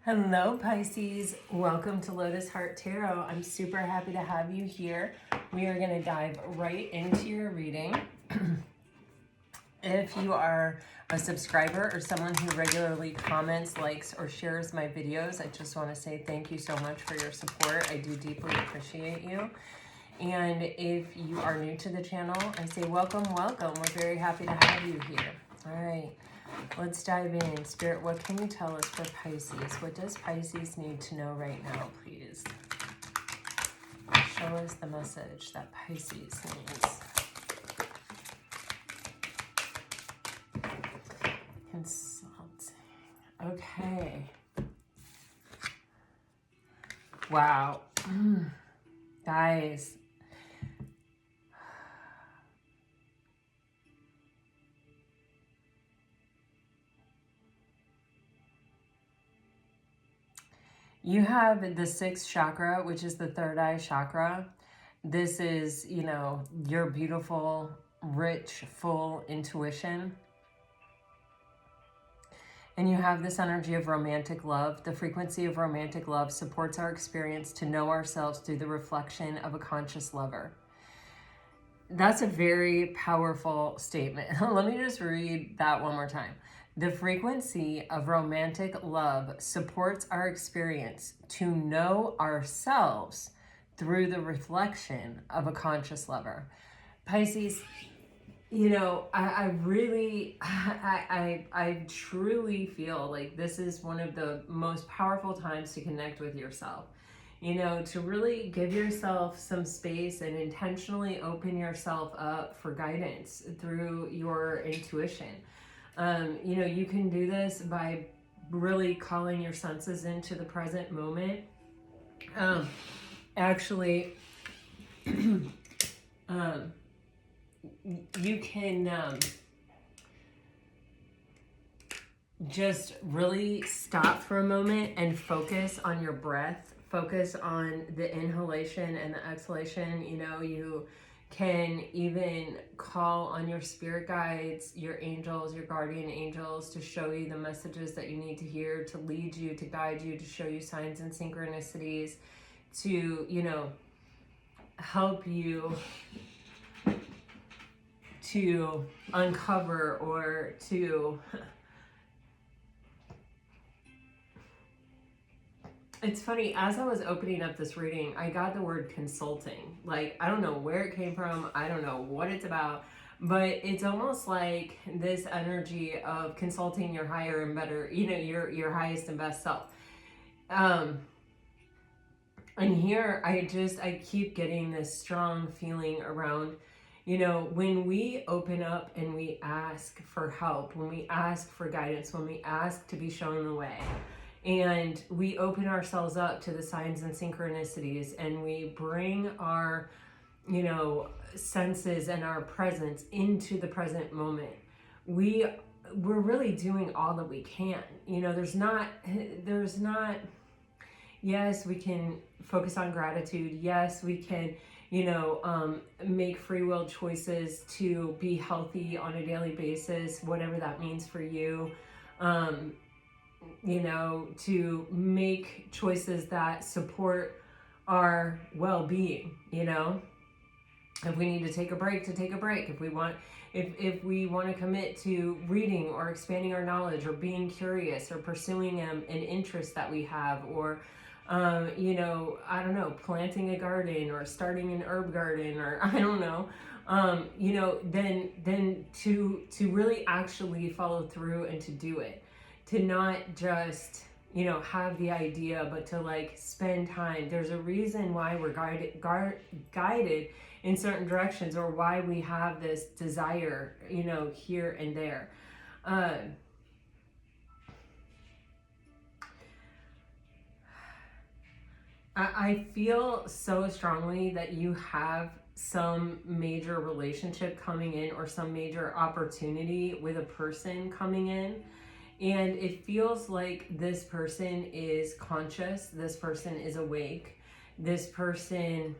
Hello, Pisces. Welcome to Lotus Heart Tarot. I'm super happy to have you here. We are going to dive right into your reading. If you are a subscriber or someone who regularly comments, likes, or shares my videos, I just want to say thank you so much for your support. I do deeply appreciate you. And if you are new to the channel, I say welcome, welcome. We're very happy to have you here. All right. Let's dive in. Spirit, what can you tell us for Pisces? What does Pisces need to know right now, please? Show us the message that Pisces needs. Consulting. Okay. Wow. Guys. You have the sixth chakra, which is the third eye chakra. This is, your beautiful, rich, full intuition. And you have this energy of romantic love. The frequency of romantic love supports our experience to know ourselves through the reflection of a conscious lover. That's a very powerful statement. Let me just read that one more time. The frequency of romantic love supports our experience to know ourselves through the reflection of a conscious lover. Pisces, I truly feel like this is one of the most powerful times to connect with yourself. To really give yourself some space and intentionally open yourself up for guidance through your intuition. You can do this by really calling your senses into the present moment. You can just really stop for a moment and focus on your breath. Focus on the inhalation and the exhalation. You can even call on your spirit guides, your angels, your guardian angels to show you the messages that you need to hear, to lead you, to guide you, to show you signs and synchronicities, to, help you to uncover or to... It's funny, as I was opening up this reading, I got the word consulting. Like, I don't know where it came from. I don't know what it's about. But it's almost like this energy of consulting your higher and better, your highest and best self. And here, I keep getting this strong feeling around, when we open up and we ask for help, when we ask for guidance, when we ask to be shown the way, and we open ourselves up to the signs and synchronicities, and we bring our, senses and our presence into the present moment, we're really doing all that we can. There's not, yes, we can focus on gratitude. Yes, we can, make free will choices to be healthy on a daily basis, whatever that means for you. To make choices that support our well-being. If we need to take a break, to take a break. If we want to commit to reading or expanding our knowledge or being curious or pursuing an interest that we have, or I don't know, planting a garden or starting an herb garden, or I don't know, then to really actually follow through and to do it. To not just, have the idea, but to spend time. There's a reason why we're guided in certain directions, or why we have this desire, here and there. I feel so strongly that you have some major relationship coming in, or some major opportunity with a person coming in. And it feels like this person is conscious, this person is awake, this person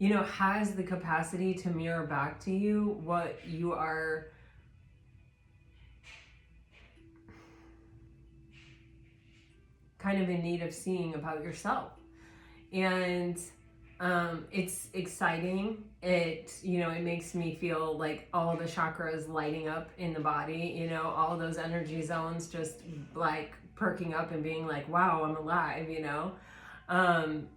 has the capacity to mirror back to you what you are kind of in need of seeing about yourself. And it's exciting. It, you know, it makes me feel like all the chakras lighting up in the body, you know, all those energy zones just like perking up and being like, wow, I'm alive, you know. And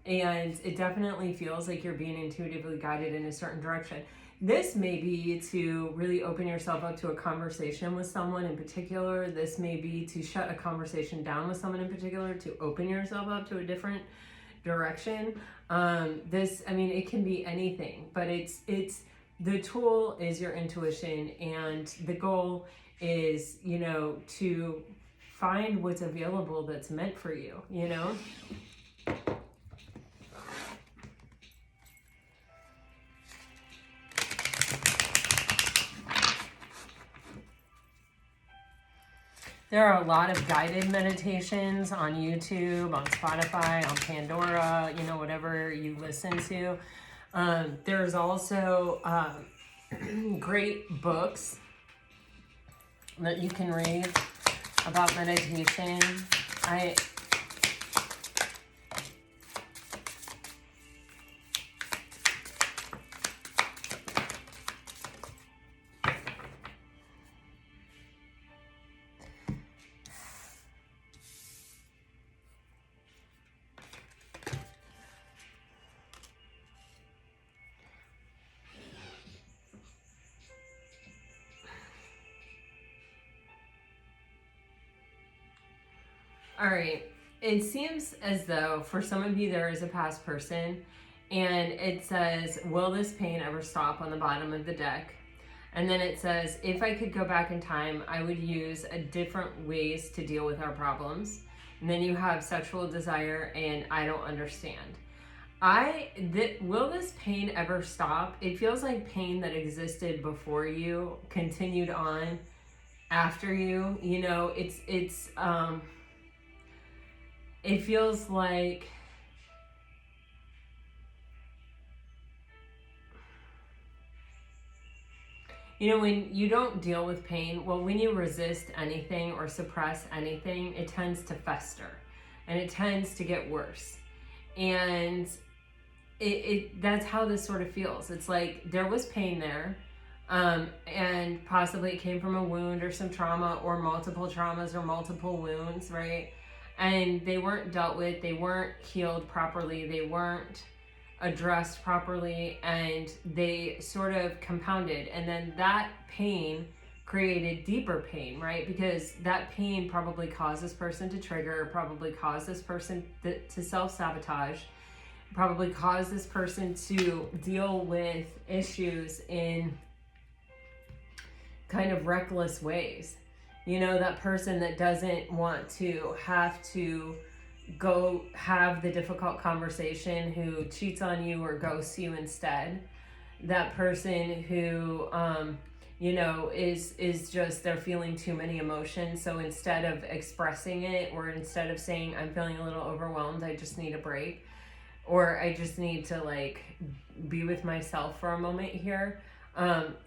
it definitely feels like you're being intuitively guided in a certain direction. This may be to really open yourself up to a conversation with someone in particular. This may be to shut a conversation down with someone in particular, to open yourself up to a different direction. This, I mean, it can be anything, but it's the tool is your intuition, and the goal is, you know, to find what's available that's meant for you, you know. There are a lot of guided meditations on YouTube, on Spotify, on Pandora, you know, whatever you listen to. There's also great books that you can read about meditation. All right, it seems as though for some of you there is a past person, and it says, will this pain ever stop on the bottom of the deck? And then it says, if I could go back in time, I would use a different ways to deal with our problems. And then you have sexual desire and I don't understand. Will this pain ever stop? It feels like pain that existed before you continued on after you. You know, it feels like you know, when you don't deal with pain, well, when you resist anything or suppress anything, it tends to fester and it tends to get worse. And that's how this sort of feels. It's like there was pain there, and possibly it came from a wound or some trauma or multiple traumas or multiple wounds, right? And they weren't dealt with, they weren't healed properly, they weren't addressed properly, and they sort of compounded. And then that pain created deeper pain, right? Because that pain probably caused this person to trigger, probably caused this person to self-sabotage, probably caused this person to deal with issues in kind of reckless ways. You know, that person that doesn't want to have to go have the difficult conversation, who cheats on you or ghosts you instead. That person who, you know, is just, they're feeling too many emotions. So instead of expressing it, or instead of saying, I'm feeling a little overwhelmed, I just need a break, or I just need to like be with myself for a moment here.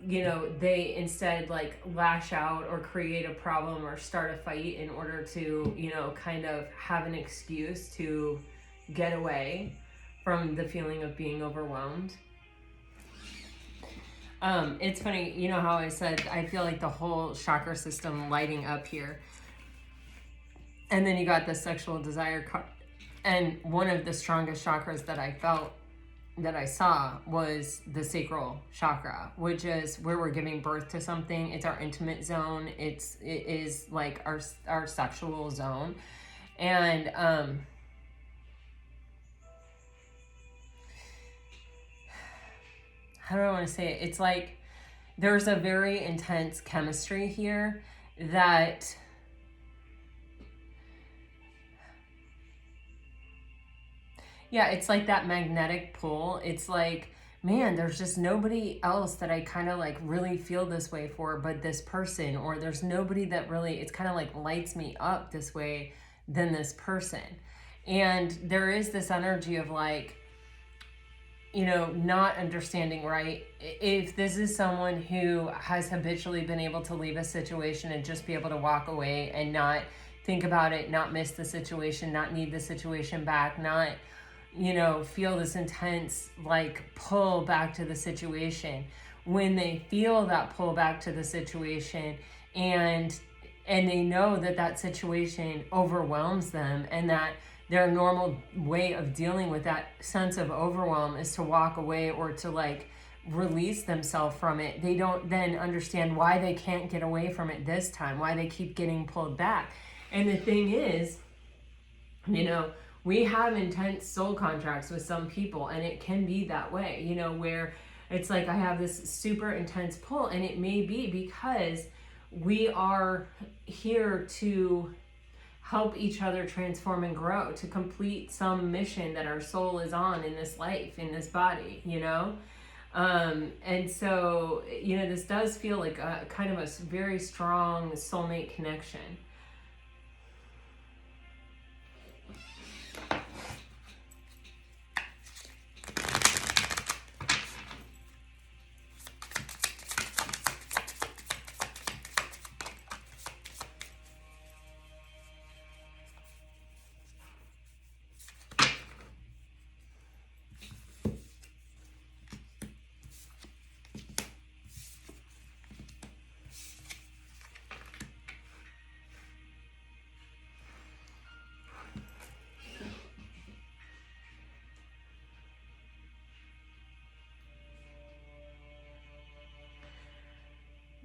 You know, they instead like lash out or create a problem or start a fight in order to, you know, kind of have an excuse to get away from the feeling of being overwhelmed. It's funny, you know how I said, I feel like the whole chakra system lighting up here. And then you got the sexual desire card. And one of the strongest chakras that I felt, that I saw, was the sacral chakra, which is where we're giving birth to something. It's our intimate zone. It is like our sexual zone. And how do I want to say it? It's like there's a very intense chemistry here that it's like that magnetic pull. It's like, man, there's just nobody else that I kind of like really feel this way for but this person, or there's nobody that really, it's kind of like lights me up this way than this person. And there is this energy of like, you know, not understanding, right? If this is someone who has habitually been able to leave a situation and just be able to walk away and not think about it, not miss the situation, not need the situation back, not, you know, feel this intense like pull back to the situation. When they feel that pull back to the situation and they know that that situation overwhelms them, and that their normal way of dealing with that sense of overwhelm is to walk away or to like release themselves from it, they don't then understand why they can't get away from it this time, why they keep getting pulled back. And the thing is, you know, we have intense soul contracts with some people, and it can be that way, you know, where it's like I have this super intense pull, and it may be because we are here to help each other transform and grow, to complete some mission that our soul is on in this life, in this body, you know? And so, you know, this does feel like a kind of a very strong soulmate connection.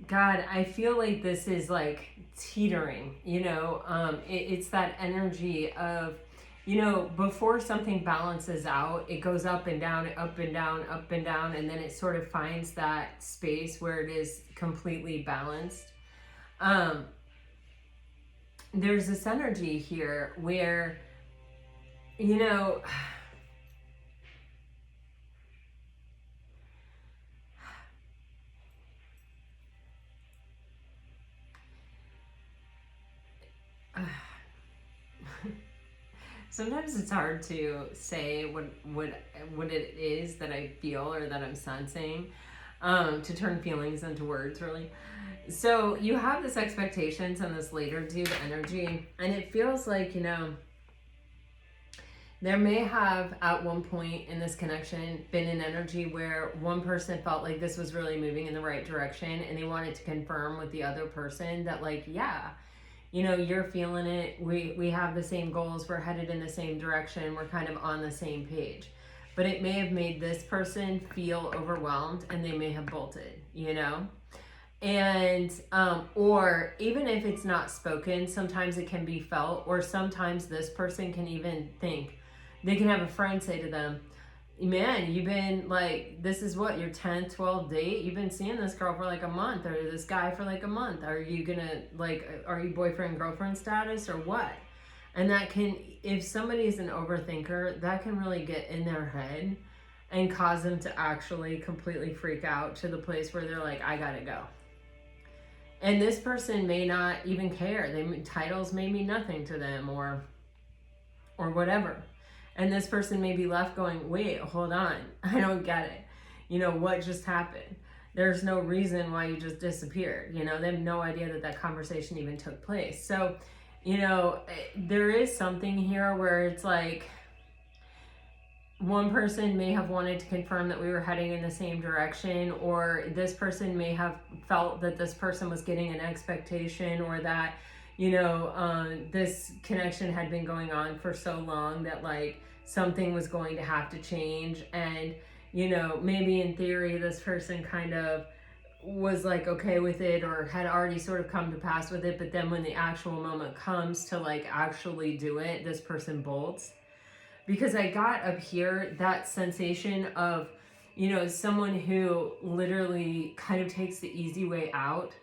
God, I feel like this is like teetering, you know, it's that energy of, you know, before something balances out, it goes up and down, up and down, up and down, and then it sort of finds that space where it is completely balanced. There's this energy here where, you know, sometimes it's hard to say what it is that I feel or that I'm sensing, to turn feelings into words, really. So you have this expectations and this later dude energy, and it feels like, you know, there may have at one point in this connection been an energy where one person felt like this was really moving in the right direction, and they wanted to confirm with the other person that, like, yeah, you know, you're feeling it, we have the same goals, we're headed in the same direction, we're kind of on the same page. But it may have made this person feel overwhelmed, and they may have bolted, you know? And or even if it's not spoken, sometimes it can be felt, or sometimes this person can even think, they can have a friend say to them, man, you've been like, this is what, your 10th, 12th date? You've been seeing this girl for like a month, or this guy for like a month. Are you gonna, like, are you boyfriend, girlfriend status, or what? And that can, if somebody's an overthinker, that can really get in their head and cause them to actually completely freak out to the place where they're like, I gotta go. And this person may not even care. Titles may mean nothing to them, or whatever. And this person may be left going, wait, hold on, I don't get it. You know, what just happened? There's no reason why you just disappeared. You know, they have no idea that that conversation even took place. So, you know, there is something here where it's like, one person may have wanted to confirm that we were heading in the same direction, or this person may have felt that this person was getting an expectation, or that, you know, this connection had been going on for so long that like something was going to have to change. And, you know, maybe in theory, this person kind of was like okay with it, or had already sort of come to pass with it. But then when the actual moment comes to like actually do it, this person bolts. Because I got up here that sensation of, you know, someone who literally kind of takes the easy way out,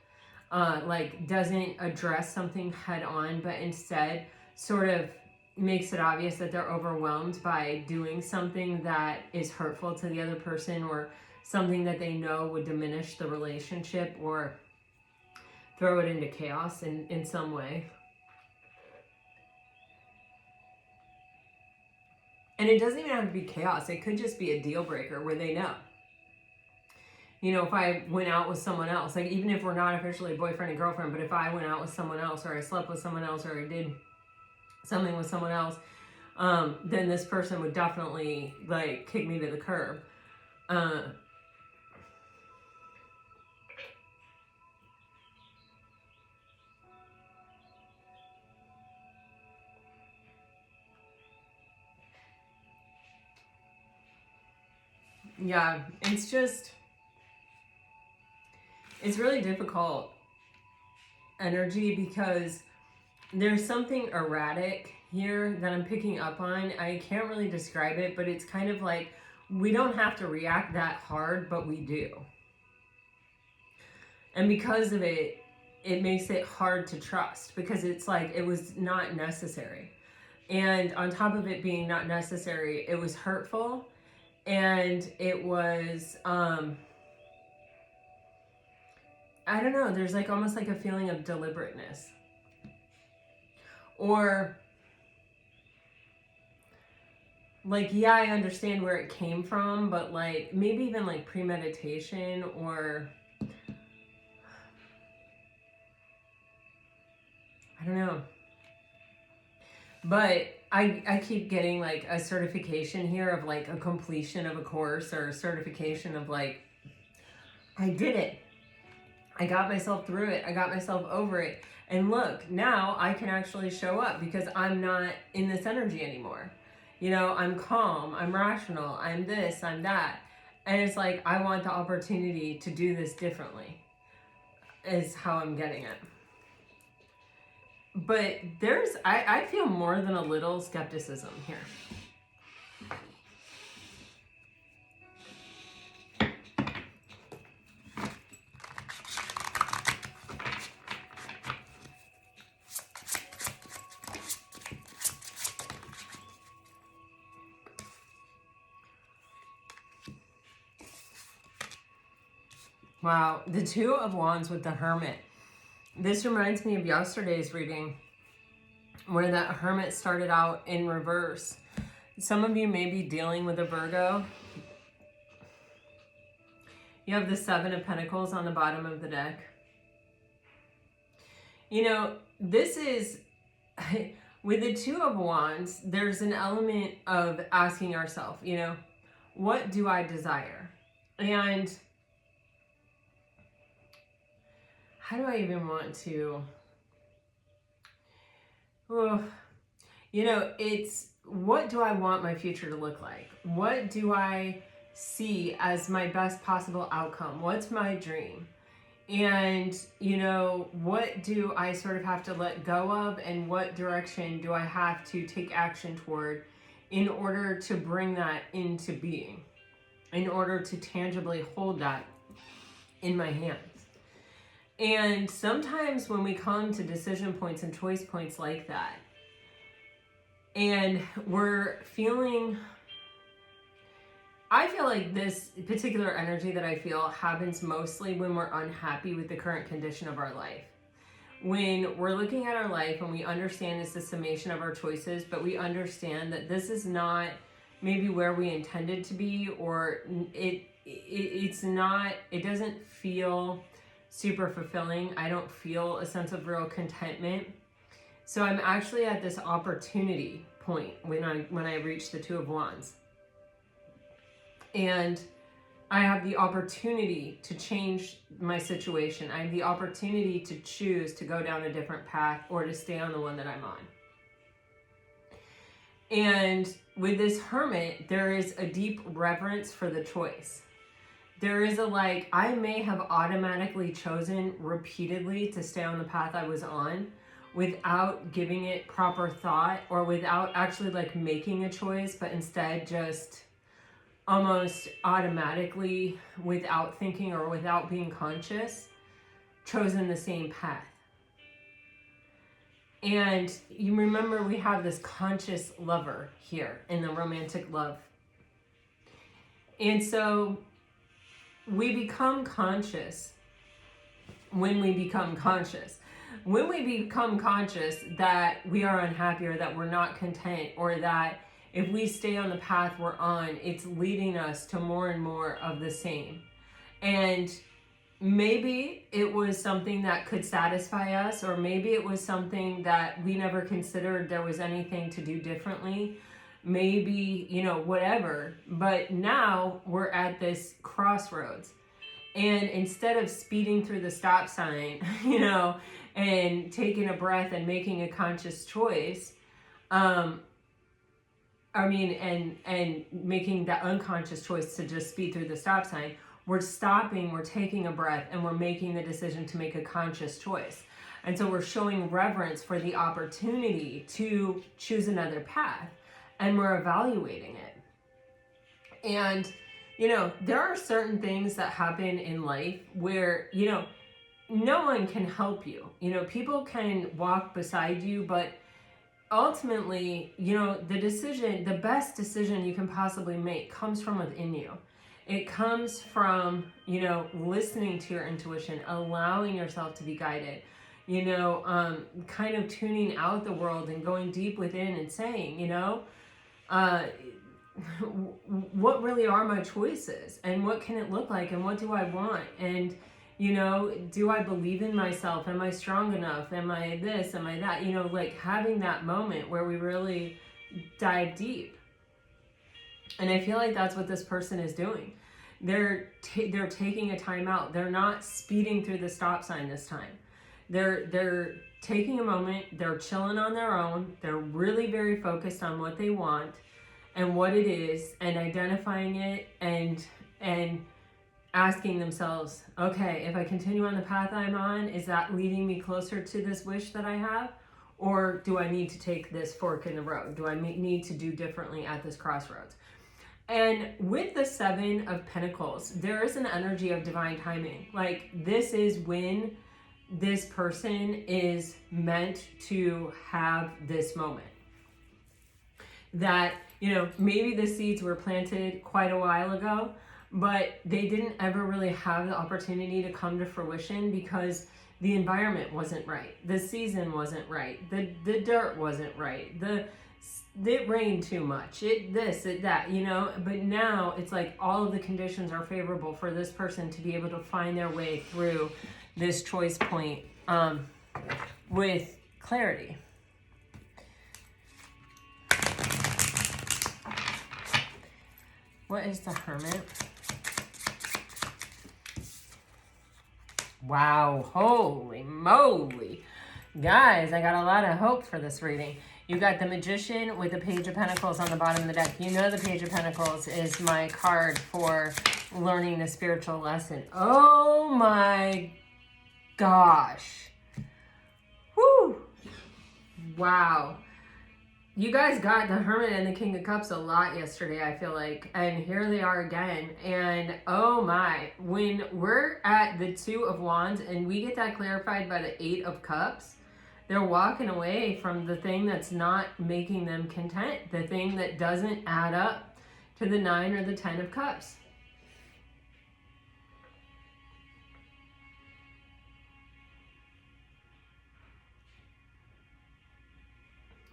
like doesn't address something head on, but instead sort of makes it obvious that they're overwhelmed by doing something that is hurtful to the other person, or something that they know would diminish the relationship or throw it into chaos in some way. And it doesn't even have to be chaos. It could just be a deal breaker where they know. You know, if I went out with someone else, like even if we're not officially boyfriend and girlfriend, but if I went out with someone else, or I slept with someone else, or I did something with someone else, then this person would definitely like kick me to the curb. Yeah, it's really difficult energy because there's something erratic here that I'm picking up on. I can't really describe it, but it's kind of like we don't have to react that hard, but we do. And because of it, it makes it hard to trust because it's like it was not necessary. And on top of it being not necessary, it was hurtful, and it was I don't know, there's like almost like a feeling of deliberateness. Or like, yeah, I understand where it came from, but like maybe even like premeditation, or I don't know. But I keep getting like a certification here of like a completion of a course, or a certification of like, I did it. I got myself through it. I got myself over it. And look, now I can actually show up because I'm not in this energy anymore. You know, I'm calm, I'm rational, I'm this, I'm that. And it's like, I want the opportunity to do this differently, is how I'm getting it. But I feel more than a little skepticism here. Wow, the Two of Wands with the Hermit. This reminds me of yesterday's reading, where that Hermit started out in reverse. Some of you may be dealing with a Virgo. You have the Seven of Pentacles on the bottom of the deck. You know, this is, with the Two of Wands, there's an element of asking ourselves, you know, what do I desire? And how do I even want to, you know, it's what do I want my future to look like? What do I see as my best possible outcome? What's my dream? And, you know, what do I sort of have to let go of, and what direction do I have to take action toward in order to bring that into being, in order to tangibly hold that in my hands? And sometimes when we come to decision points and choice points like that, and we're feeling, I feel like this particular energy that I feel happens mostly when we're unhappy with the current condition of our life. When we're looking at our life and we understand it's the summation of our choices, but we understand that this is not maybe where we intended to be, or it's not, it doesn't feel super fulfilling. I don't feel a sense of real contentment. So I'm actually at this opportunity point when I reach the Two of Wands. And I have the opportunity to change my situation. I have the opportunity to choose to go down a different path, or to stay on the one that I'm on. And with this Hermit, there is a deep reverence for the choice. There is a like, I may have automatically chosen repeatedly to stay on the path I was on without giving it proper thought, or without actually like making a choice, but instead just almost automatically, without thinking or without being conscious, chosen the same path. And you remember we have this conscious lover here in the romantic love. And so we become conscious when we become conscious. When we become conscious that we are unhappy, or that we're not content, or that if we stay on the path we're on, it's leading us to more and more of the same. And maybe it was something that could satisfy us, or maybe it was something that we never considered there was anything to do differently. Maybe, you know, whatever. But now we're at this crossroads. And instead of speeding through the stop sign, you know, and taking a breath and making a conscious choice, and making that unconscious choice to just speed through the stop sign, we're stopping, we're taking a breath, and we're making the decision to make a conscious choice. And so we're showing reverence for the opportunity to choose another path, and we're evaluating it. And, you know, there are certain things that happen in life where, you know, no one can help you. You know, people can walk beside you, but ultimately, you know, the best decision you can possibly make comes from within you. It comes from, you know, listening to your intuition, allowing yourself to be guided, you know, kind of tuning out the world and going deep within and saying, you know, what really are my choices, and what can it look like, and what do I want? And, you know, do I believe in myself? Am I strong enough? Am I this? Am I that? You know, like having that moment where we really dive deep. And I feel like that's what this person is doing. They're taking a time out. They're not speeding through the stop sign this time. They're taking a moment. They're chilling on their own. They're really very focused on what they want and what it is, and identifying it, and asking themselves, okay, if I continue on the path I'm on, is that leading me closer to this wish that I have? Or do I need to take this fork in the road? Do I need to do differently at this crossroads? And with the Seven of Pentacles, there is an energy of divine timing. Like, this is when this person is meant to have this moment. That, you know, maybe the seeds were planted quite a while ago, but they didn't ever really have the opportunity to come to fruition because the environment wasn't right. The season wasn't right. The dirt wasn't right. It rained too much. That, you know, but now it's like all of the conditions are favorable for this person to be able to find their way through this choice point with clarity. What is the Hermit? Wow, holy moly. Guys, I got a lot of hope for this reading. You got the Magician with the Page of Pentacles on the bottom of the deck. You know the Page of Pentacles is my card for learning the spiritual lesson. Oh my gosh. Whew. Wow. You guys got the Hermit and the King of Cups a lot yesterday, I feel like. And here they are again. And oh my, when we're at the Two of Wands and we get that clarified by the Eight of Cups, they're walking away from the thing that's not making them content, the thing that doesn't add up to the 9 or the 10 of Cups.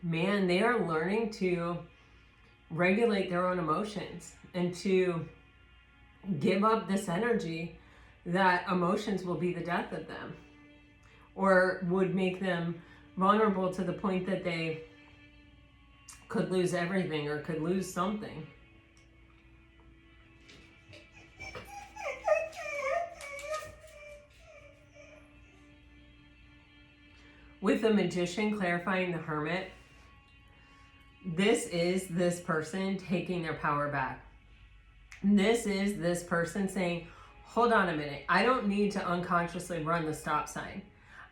Man, they are learning to regulate their own emotions and to give up this energy that emotions will be the death of them, or would make them vulnerable to the point that they could lose everything or could lose something. With the Magician clarifying the Hermit, this is this person taking their power back. This is this person saying, hold on a minute, I don't need to unconsciously run the stop sign.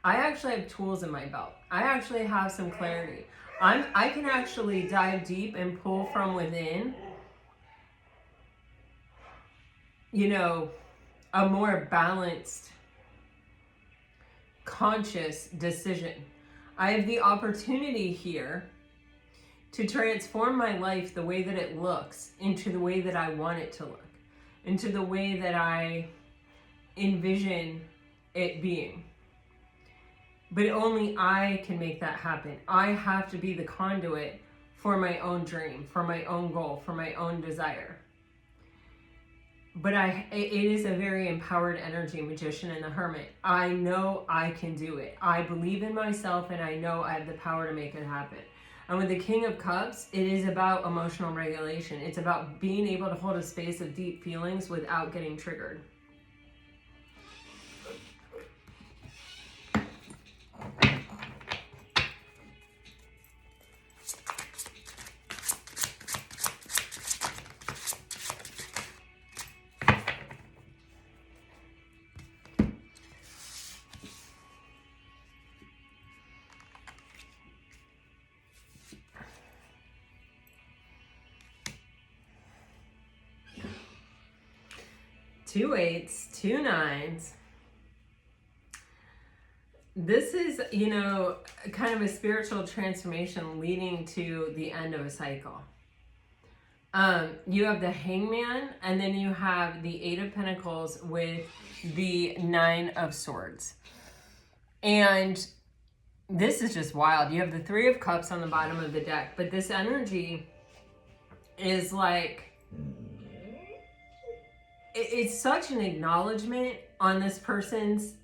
I actually have tools in my belt. I actually have some clarity. I can actually dive deep and pull from within, you know, a more balanced, conscious decision. I have the opportunity here to transform my life, the way that it looks, into the way that I want it to look, into the way that I envision it being. But only I can make that happen. I have to be the conduit for my own dream, for my own goal, for my own desire. but it is a very empowered energy, Magician and the Hermit. I know I can do it. I believe in myself, and I know I have the power to make it happen. And with the King of Cups, it is about emotional regulation. It's about being able to hold a space of deep feelings without getting triggered. Two eights, two nines. This is, you know, kind of a spiritual transformation leading to the end of a cycle. You have the Hangman, and then you have the Eight of Pentacles with the Nine of Swords. And this is just wild. You have the Three of Cups on the bottom of the deck, but this energy is like, it's such an acknowledgement on this person's,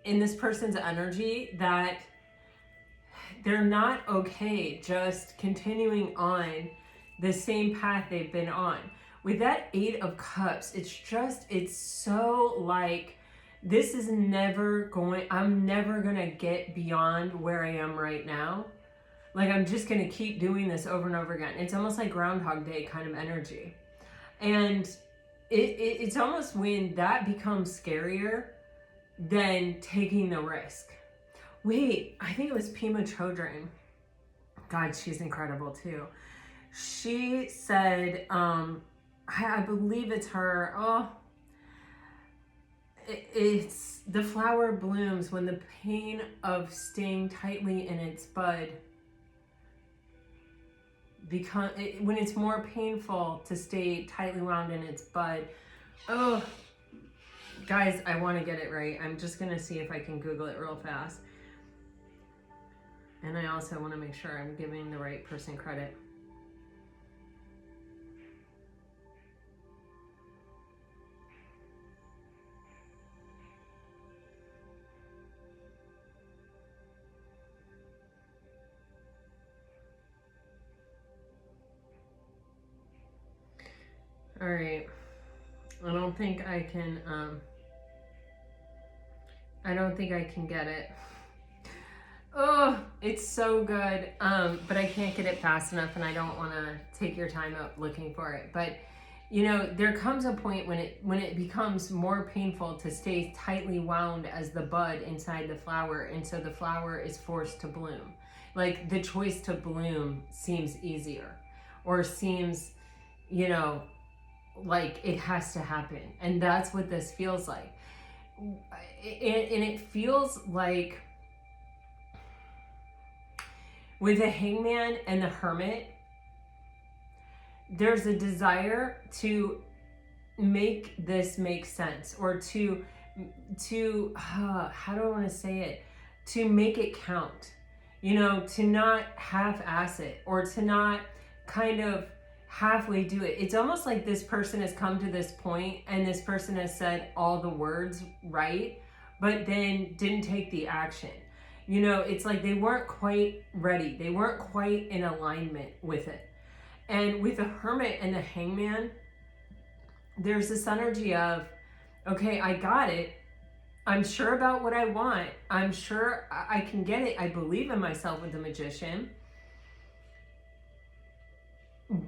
in this person's energy, that they're not okay just continuing on the same path they've been on. With that Eight of Cups, it's so like, this is never going, I'm never gonna get beyond where I am right now. Like, I'm just gonna keep doing this over and over again. It's almost like Groundhog Day kind of energy. And it's almost when that becomes scarier than taking the risk. Wait, I think it was Pima Chodron. God, she's incredible too. She said, I believe it's her. Oh, it's the flower blooms when the pain of staying tightly in its bud when it's more painful to stay tightly wound in its bud. Oh, guys, I want to get it right. I'm just going to see if I can Google it real fast. And I also want to make sure I'm giving the right person credit. All right. I don't think I can get it. Oh, it's so good. But I can't get it fast enough, and I don't want to take your time out looking for it. But you know, there comes a point when it becomes more painful to stay tightly wound as the bud inside the flower, and so the flower is forced to bloom. Like, the choice to bloom seems easier, or seems, you know, like it has to happen. And that's what this feels like. And it feels like with the Hangman and the Hermit, there's a desire to make this make sense, or to how do I want to say it? To make it count, you know, to not half-ass it, or to not kind of halfway do it. It's almost like this person has come to this point, and this person has said all the words right, but then didn't take the action. You know, it's like they weren't quite ready. They weren't quite in alignment with it. And with the Hermit and the Hangman, there's this energy of, okay, I got it. I'm sure about what I want. I'm sure I can get it. I believe in myself with the Magician.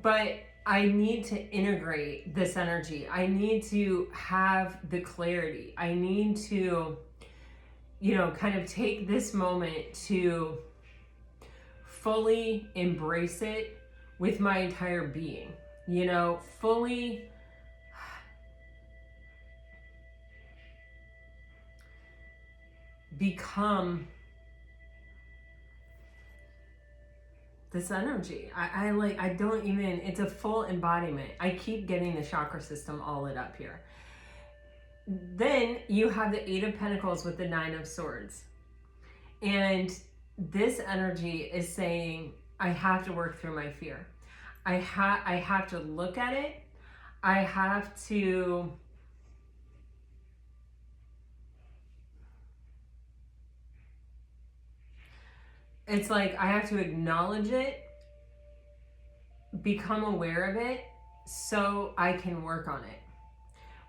But I need to integrate this energy. I need to have the clarity. I need to, you know, kind of take this moment to fully embrace it with my entire being, you know, fully become this energy. I don't even, it's a full embodiment. I keep getting the chakra system all lit up here. Then you have the Eight of Pentacles with the Nine of Swords. And this energy is saying, I have to work through my fear. I have to look at it. I have to it's like I have to acknowledge it, become aware of it, so I can work on it.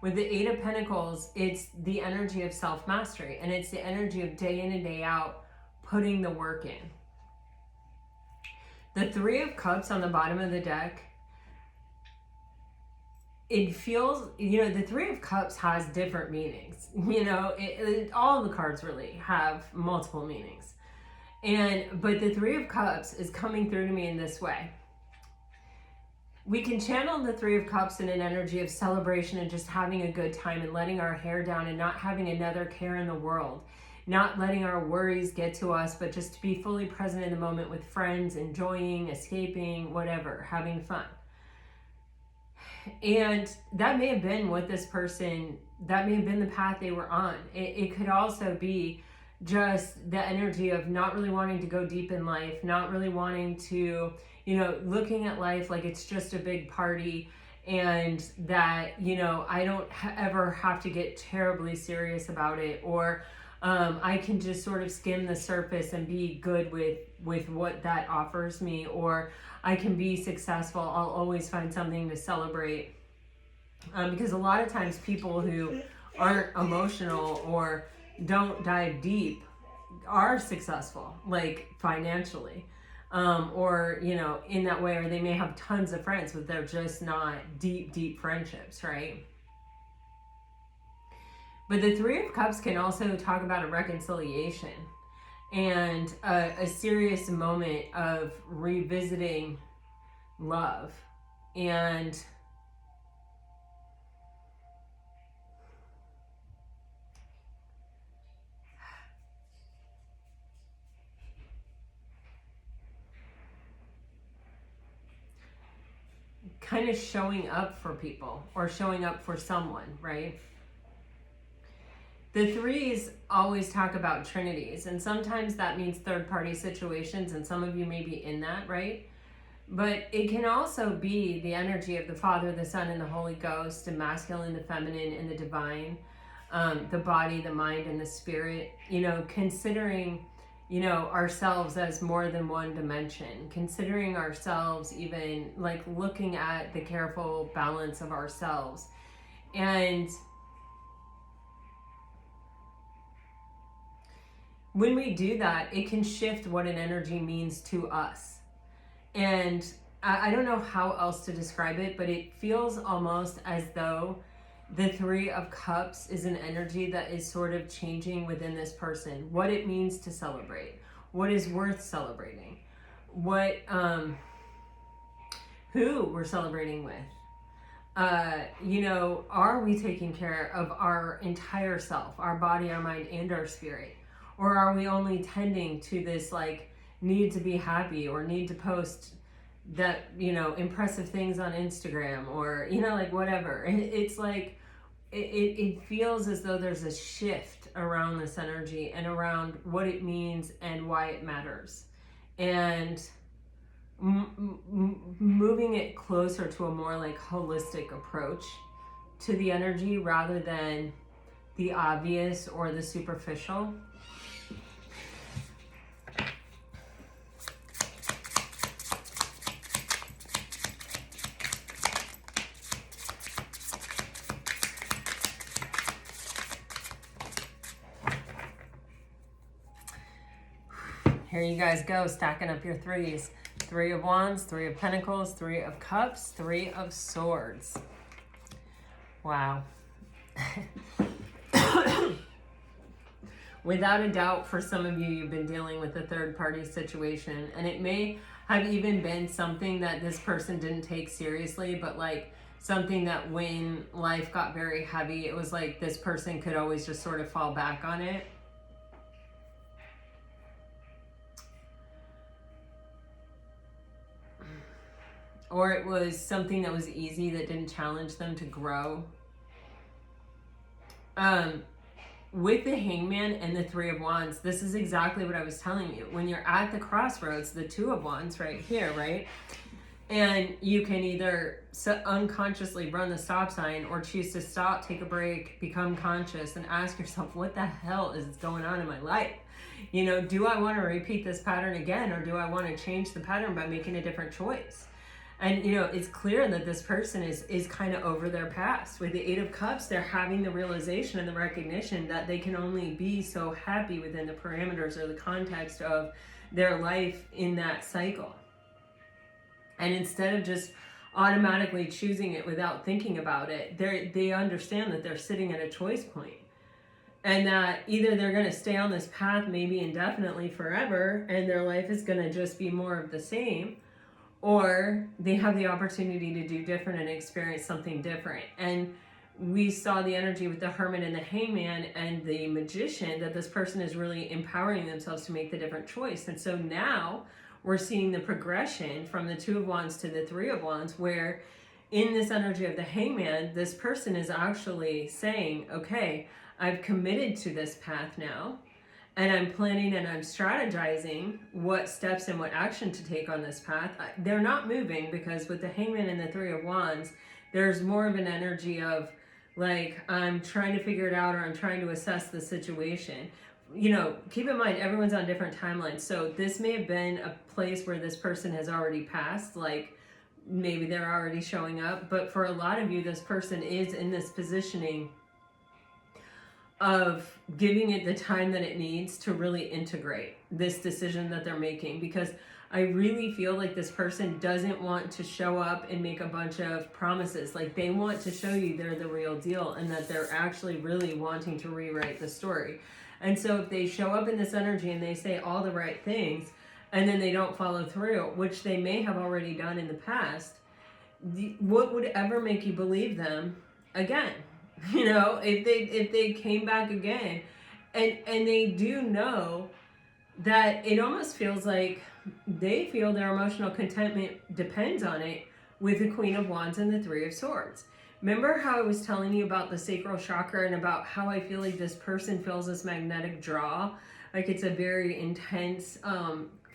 With the Eight of Pentacles, it's the energy of self-mastery, and it's the energy of day in and day out putting the work in. The Three of Cups on the bottom of the deck, it feels, the Three of Cups has different meanings. All the cards really have multiple meanings. But the Three of Cups is coming through to me in this way. We can channel the Three of Cups in an energy of celebration and just having a good time and letting our hair down and not having another care in the world, not letting our worries get to us, but just to be fully present in the moment with friends, enjoying, escaping, whatever, having fun. And that may have been what this person, that may have been the path they were on. It could also be just the energy of not really wanting to go deep in life, not really wanting to, looking at life like it's just a big party, and that, I don't ever have to get terribly serious about it, or I can just sort of skim the surface and be good with what that offers me, or I can be successful. I'll always find something to celebrate. Because a lot of times people who aren't emotional or don't dive deep are successful, like financially, or in that way, or they may have tons of friends, but they're just not deep friendships, right? But the Three of Cups can also talk about a reconciliation and a serious moment of revisiting love, and kind of showing up for people or showing up for someone, right? The threes always talk about trinities, and sometimes that means third-party situations, and some of you may be in that, right? But it can also be the energy of the Father, the Son, and the Holy Ghost, the masculine, the feminine, and the divine, the body, the mind, and the spirit, considering, ourselves as more than one dimension, considering ourselves even like looking at the careful balance of ourselves. And when we do that, it can shift what an energy means to us. And I don't know how else to describe it, but it feels almost as though the Three of Cups is an energy that is sort of changing within this person. What it means to celebrate. What is worth celebrating. What, who we're celebrating with. Are we taking care of our entire self, our body, our mind, and our spirit? Or are we only tending to this need to be happy or need to post that, impressive things on Instagram or, whatever. It's like, it feels as though there's a shift around this energy and around what it means and why it matters. And moving it closer to a more holistic approach to the energy rather than the obvious or the superficial. Here you guys go, stacking up your threes. Three of Wands, Three of Pentacles, Three of Cups, Three of Swords. Wow. Without a doubt, for some of you, you've been dealing with a third-party situation, and it may have even been something that this person didn't take seriously, but something that when life got very heavy, it was like this person could always just sort of fall back on it. Or it was something that was easy that didn't challenge them to grow. With the Hangman and the Three of Wands, this is exactly what I was telling you. When you're at the crossroads, the Two of Wands right here, right? And you can either unconsciously run the stop sign or choose to stop, take a break, become conscious, and ask yourself, what the hell is going on in my life? You know, do I want to repeat this pattern again, or do I want to change the pattern by making a different choice? And, you know, it's clear that this person is kind of over their past. With the Eight of Cups, they're having the realization and the recognition that they can only be so happy within the parameters or the context of their life in that cycle. And instead of just automatically choosing it without thinking about it, they understand that they're sitting at a choice point. And that either they're going to stay on this path maybe indefinitely forever, and their life is going to just be more of the same, or they have the opportunity to do different and experience something different. And we saw the energy with the Hermit and the Hangman and the Magician, that this person is really empowering themselves to make the different choice. And so now we're seeing the progression from the Two of Wands to the Three of Wands, where in this energy of the Hangman, this person is actually saying, okay, I've committed to this path now, and I'm planning and I'm strategizing what steps and what action to take on this path. They're not moving, because with the Hangman and the Three of Wands, there's more of an energy of like, I'm trying to figure it out, or I'm trying to assess the situation. You know, keep in mind, everyone's on different timelines. So this may have been a place where this person has already passed, like maybe they're already showing up. But for a lot of you, this person is in this positioning of giving it the time that it needs to really integrate this decision that they're making. Because I really feel like this person doesn't want to show up and make a bunch of promises. Like, they want to show you they're the real deal, and that they're actually really wanting to rewrite the story. And so if they show up in this energy and they say all the right things, and then they don't follow through, which they may have already done in the past, what would ever make you believe them again? You know, if they came back again, and they do know that it almost feels like they feel their emotional contentment depends on it, with the Queen of Wands and the Three of Swords. Remember how I was telling you about the sacral chakra, and about how I feel like this person feels this magnetic draw? Like, it's a very intense,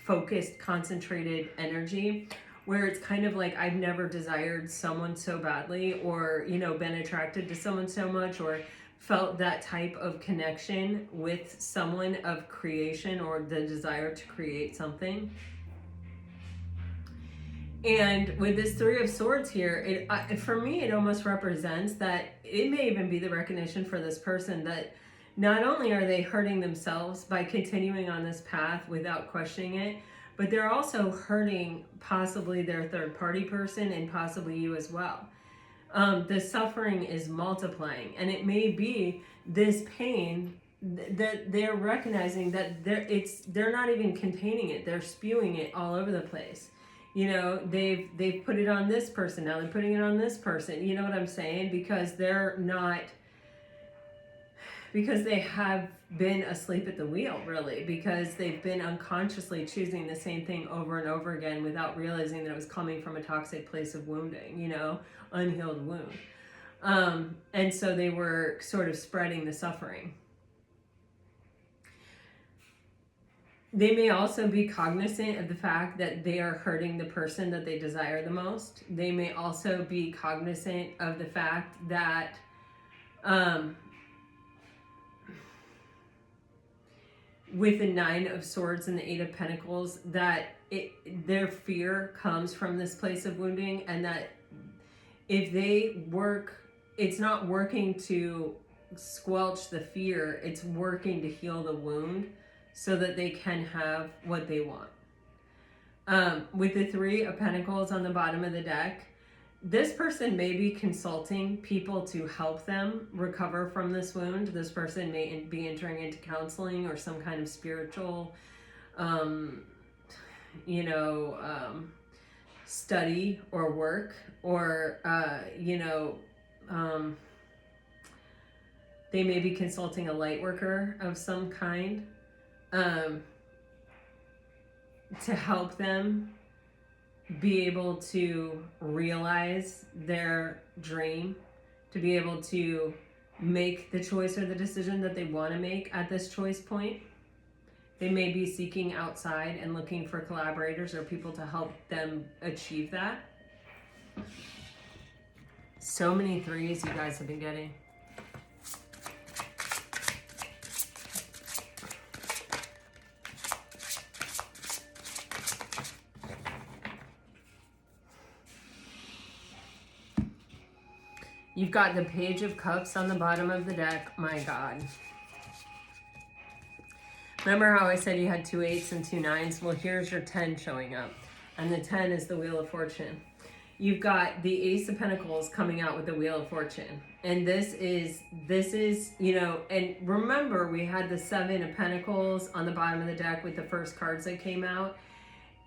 focused, concentrated energy, where it's kind of like, I've never desired someone so badly, or, you know, been attracted to someone so much, or felt that type of connection with someone of creation, or the desire to create something. And with this Three of Swords here, for me, it almost represents that it may even be the recognition for this person that not only are they hurting themselves by continuing on this path without questioning it, but they're also hurting possibly their third party person, and possibly you as well. The suffering is multiplying, and it may be this pain that they're recognizing that they're not even containing it. They're spewing it all over the place. You know, they've put it on this person, now they're putting it on this person. You know what I'm saying? Because they have been asleep at the wheel, really, because they've been unconsciously choosing the same thing over and over again without realizing that it was coming from a toxic place of wounding, you know, unhealed wound. And so they were sort of spreading the suffering. They may also be cognizant of the fact that they are hurting the person that they desire the most. They may also be cognizant of the fact that with the Nine of Swords and the Eight of Pentacles, that their fear comes from this place of wounding, and that if they work, it's not working to squelch the fear, it's working to heal the wound so that they can have what they want. With the Three of Pentacles on the bottom of the deck, this person may be consulting people to help them recover from this wound. This person may be entering into counseling or some kind of spiritual, study or work, or, they may be consulting a light worker of some kind to help them be able to realize their dream, to be able to make the choice or the decision that they want to make at this choice point. They may be seeking outside and looking for collaborators or people to help them achieve that. So many threes you guys have been getting. You've got the Page of Cups on the bottom of the deck. My God. Remember how I said you had 2 8s and 2 9s? Well, here's your 10 showing up. And the 10 is the Wheel of Fortune. You've got the Ace of Pentacles coming out with the Wheel of Fortune. And this is, you know, and remember we had the 7 of Pentacles on the bottom of the deck with the first cards that came out.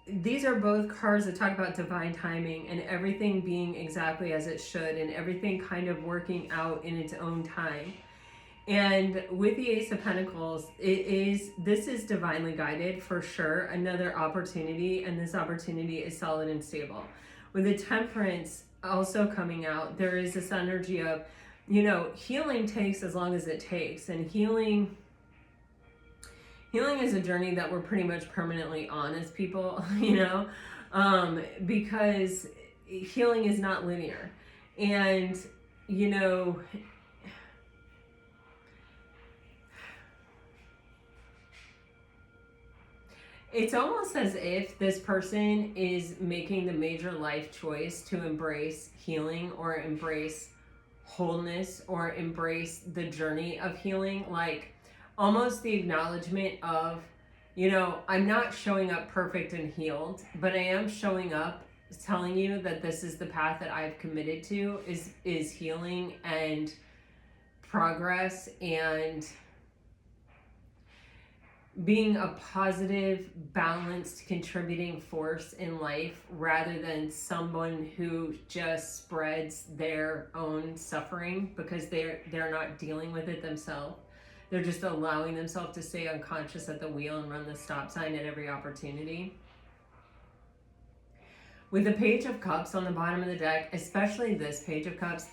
These are both cards that talk about divine timing and everything being exactly as it should and everything kind of working out in its own time. And with the Ace of Pentacles, this is divinely guided for sure, another opportunity, and this opportunity is solid and stable. With the Temperance also coming out, there is this energy of, you know, healing takes as long as it takes, and healing is a journey that we're pretty much permanently on as people, you know, because healing is not linear. And, you know, it's almost as if this person is making the major life choice to embrace healing or embrace wholeness or embrace the journey of healing, like almost the acknowledgement of, you know, I'm not showing up perfect and healed, but I am showing up telling you that this is the path that I've committed to, is healing and progress and being a positive, balanced, contributing force in life rather than someone who just spreads their own suffering because they're not dealing with it themselves. They're just allowing themselves to stay unconscious at the wheel and run the stop sign at every opportunity. With the Page of Cups on the bottom of the deck, especially this Page of Cups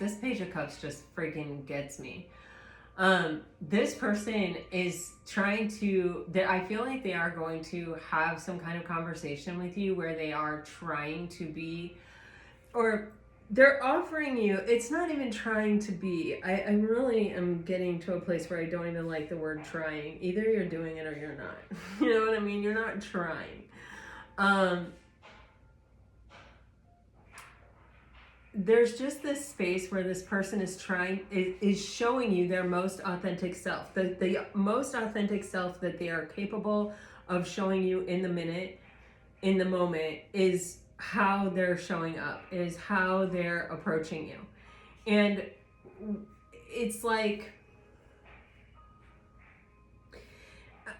just freaking gets me. This person is trying to, I feel like they are going to have some kind of conversation with you where they are trying to be, or they're offering you, it's not even trying to be, I really am getting to a place where I don't even like the word trying. Either you're doing it or you're not. You know what I mean? You're not trying. There's just this space where this person is showing you their most authentic self. The most authentic self that they are capable of showing you in the minute, in the moment, is how they're showing up, is how they're approaching you. And it's like,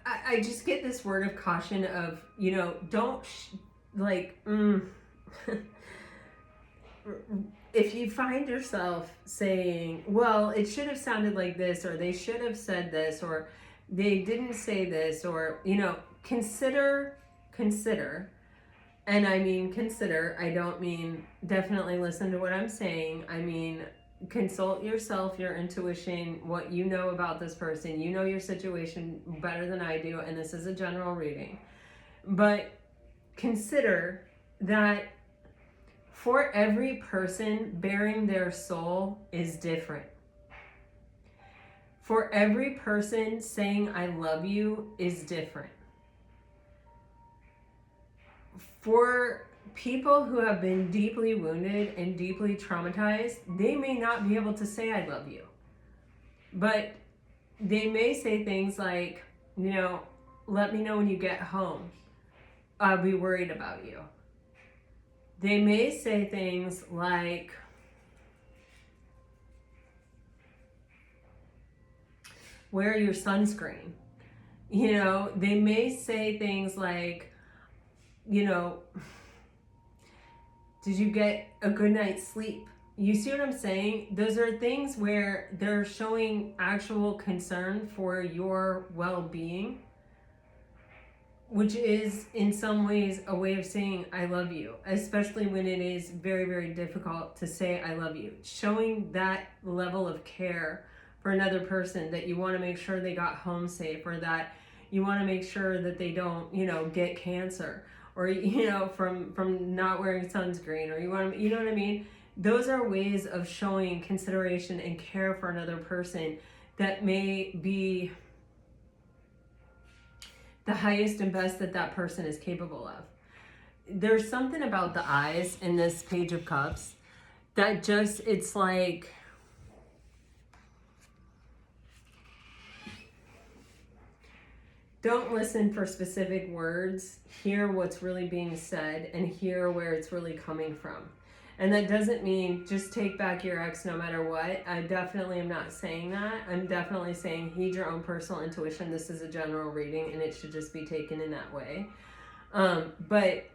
I just get this word of caution of, you know, don't if you find yourself saying, well, it should have sounded like this, or they should have said this, or they didn't say this, or, you know, consider, and I mean consider, I don't mean definitely listen to what I'm saying, I mean consult yourself, your intuition, what you know about this person. You know your situation better than I do, and this is a general reading. But consider that for every person, bearing their soul is different. For every person, saying I love you is different. For people who have been deeply wounded and deeply traumatized, they may not be able to say I love you. But they may say things like, you know, let me know when you get home. I'll be worried about you. They may say things like, wear your sunscreen. You know, they may say things like, you know, did you get a good night's sleep? You see what I'm saying? Those are things where they're showing actual concern for your well-being, which is in some ways a way of saying I love you, especially when it is very, very difficult to say I love you. Showing that level of care for another person, that you want to make sure they got home safe, or that You want to make sure that they don't, you know, get cancer, or, you know, from not wearing sunscreen, or you want to, you know what I mean? Those are ways of showing consideration and care for another person that may be the highest and best that that person is capable of. There's something about the eyes in this Page of Cups that just, it's like, don't listen for specific words. Hear what's really being said and hear where it's really coming from. And that doesn't mean just take back your ex no matter what. I definitely am not saying that. I'm definitely saying heed your own personal intuition. This is a general reading and it should just be taken in that way. But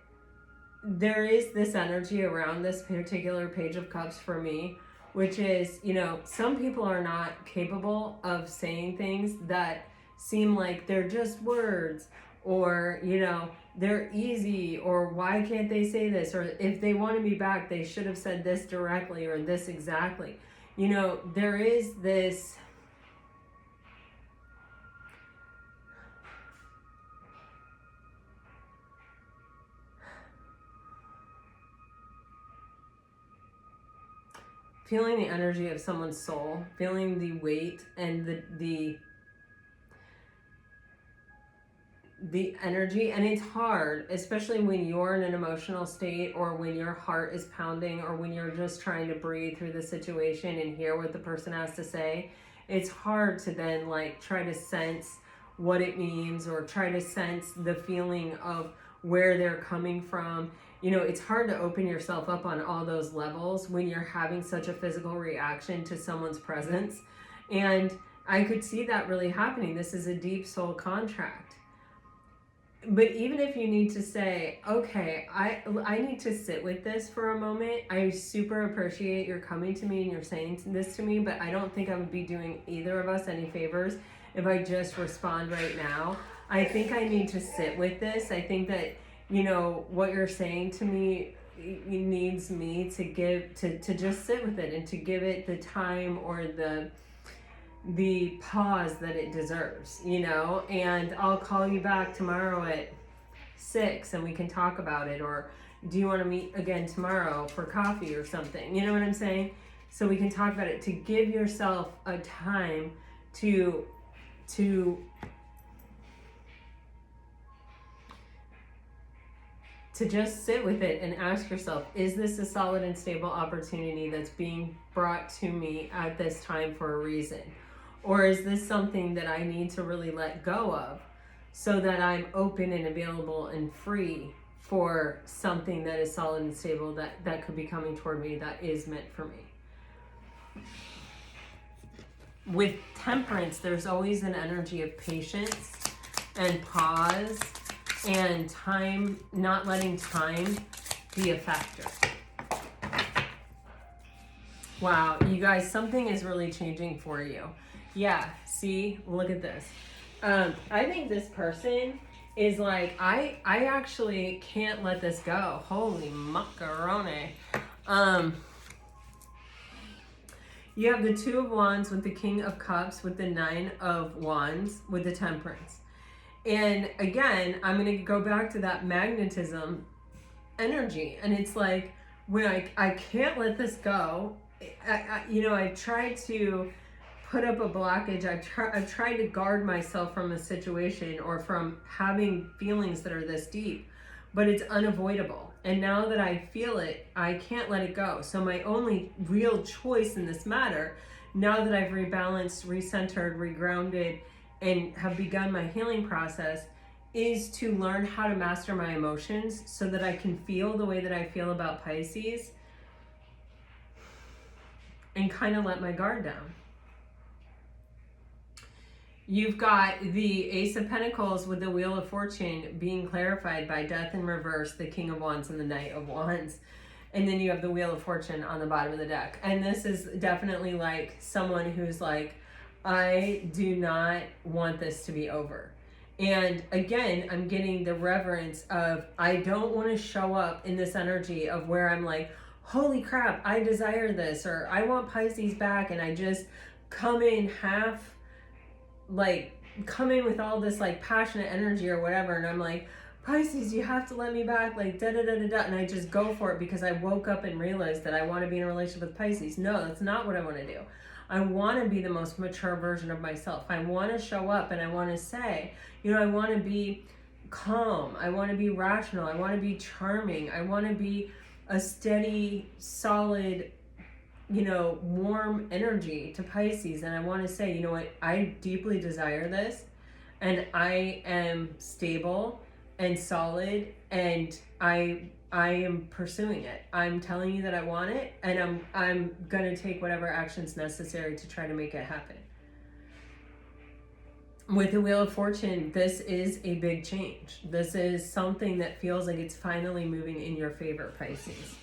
there is this energy around this particular Page of Cups for me, which is, you know, some people are not capable of saying things that seem like they're just words, or, you know, they're easy, or why can't they say this, or if they want to be back, they should have said this directly or this exactly. You know, there is this feeling the energy of someone's soul, feeling the weight and the energy. And it's hard, especially when you're in an emotional state, or when your heart is pounding, or when you're just trying to breathe through the situation and hear what the person has to say. It's hard to then like try to sense what it means, or try to sense the feeling of where they're coming from. You know, it's hard to open yourself up on all those levels when you're having such a physical reaction to someone's presence. And I could see that really happening. This is a deep soul contract. But even if you need to say, okay, I need to sit with this for a moment. I super appreciate your coming to me and you're saying this to me, but I don't think I would be doing either of us any favors if I just respond right now. I think I need to sit with this. I think that, you know, what you're saying to me needs me to give, to just sit with it and to give it the time or the pause that it deserves, you know. And I'll call you back tomorrow at 6 and we can talk about it, or do you want to meet again tomorrow for coffee or something, you know what I'm saying? So we can talk about it, to give yourself a time to just sit with it and ask yourself, is this a solid and stable opportunity that's being brought to me at this time for a reason? Or is this something that I need to really let go of so that I'm open and available and free for something that is solid and stable that could be coming toward me, that is meant for me? With Temperance, there's always an energy of patience and pause and time, not letting time be a factor. Wow, you guys, something is really changing for you. Yeah, see, look at this. I think this person is like, I actually can't let this go. Holy macaroni. You have the Two of Wands with the King of Cups, with the Nine of Wands, with the Temperance. And again, I'm going to go back to that magnetism energy. And it's like, when I can't let this go, I've tried to put up a blockage. I've tried to guard myself from a situation or from having feelings that are this deep, but it's unavoidable. And now that I feel it, I can't let it go. So my only real choice in this matter, now that I've rebalanced, recentered, regrounded, and have begun my healing process, is to learn how to master my emotions so that I can feel the way that I feel about Pisces and kind of let my guard down. You've got the Ace of Pentacles with the Wheel of Fortune being clarified by Death in reverse, the King of Wands, and the Knight of Wands. And then you have the Wheel of Fortune on the bottom of the deck. And this is definitely like someone who's like, I do not want this to be over. And again, I'm getting the reverence of, I don't want to show up in this energy of where I'm like, holy crap, I desire this, or I want Pisces back, and I just come in half like come in with all this like passionate energy or whatever, and I'm like, Pisces, you have to let me back, like da da da da da, and I just go for it because I woke up and realized that I want to be in a relationship with Pisces. No, that's not what I want to do. I want to be the most mature version of myself. I want to show up and I want to say, you know, I want to be calm. I want to be rational. I want to be charming. I want to be a steady, solid, you know, warm energy to Pisces. And I want to say, you know what, I deeply desire this, and I am stable and solid, and I am pursuing it. I'm telling you that I want it, and I'm gonna take whatever actions necessary to try to make it happen. With the Wheel of Fortune, this is a big change. This is something that feels like it's finally moving in your favor, Pisces.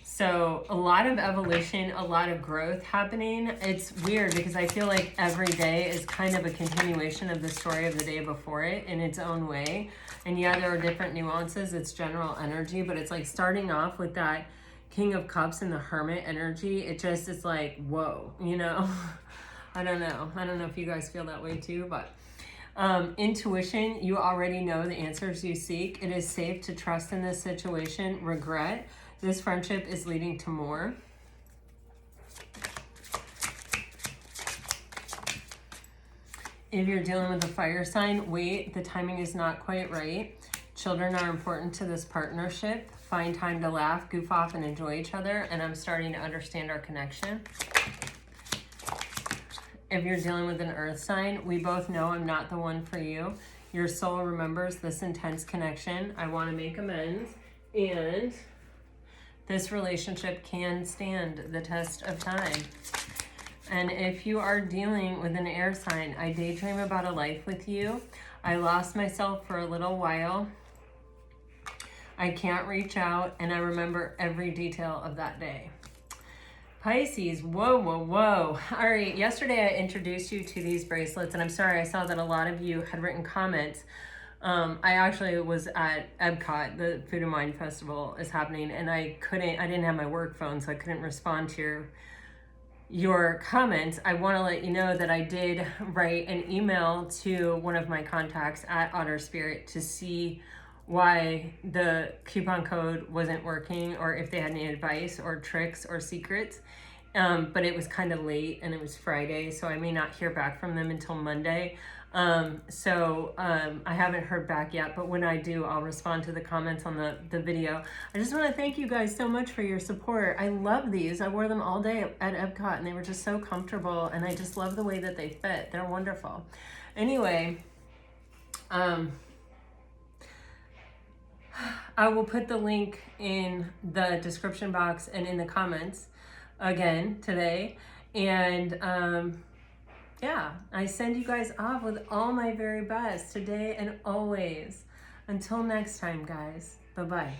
So a lot of evolution, a lot of growth happening. It's weird because I feel like every day is kind of a continuation of the story of the day before it in its own way. And yeah, there are different nuances. It's general energy, but it's like starting off with that King of Cups and the Hermit energy. It just is like, whoa, you know? I don't know. I don't know if you guys feel that way too, but intuition, you already know the answers you seek. It is safe to trust in this situation. Regret. This friendship is leading to more. If you're dealing with a fire sign, wait, the timing is not quite right. Children are important to this partnership. Find time to laugh, goof off, and enjoy each other. And I'm starting to understand our connection. If you're dealing with an earth sign, we both know I'm not the one for you. Your soul remembers this intense connection. I want to make amends. And this relationship can stand the test of time. And if you are dealing with an air sign, I daydream about a life with you. I lost myself for a little while. I can't reach out, and I remember every detail of that day. Pisces, whoa, whoa, whoa. All right, yesterday I introduced you to these bracelets, and I'm sorry, I saw that a lot of you had written comments. I actually was at Epcot, the Food and Wine Festival is happening, and I didn't have my work phone, so I couldn't respond to your comments. I want to let you know that I did write an email to one of my contacts at Otter Spirit to see why the coupon code wasn't working, or if they had any advice or tricks or secrets. But it was kind of late and it was Friday, so I may not hear back from them until Monday. I haven't heard back yet, but when I do, I'll respond to the comments on the video. I just want to thank you guys so much for your support. I love these. I wore them all day at Epcot, and they were just so comfortable, and I just love the way that they fit. They're wonderful. Anyway, I will put the link in the description box and in the comments again today. And yeah, I send you guys off with all my very best today and always. Until next time, guys. Bye-bye.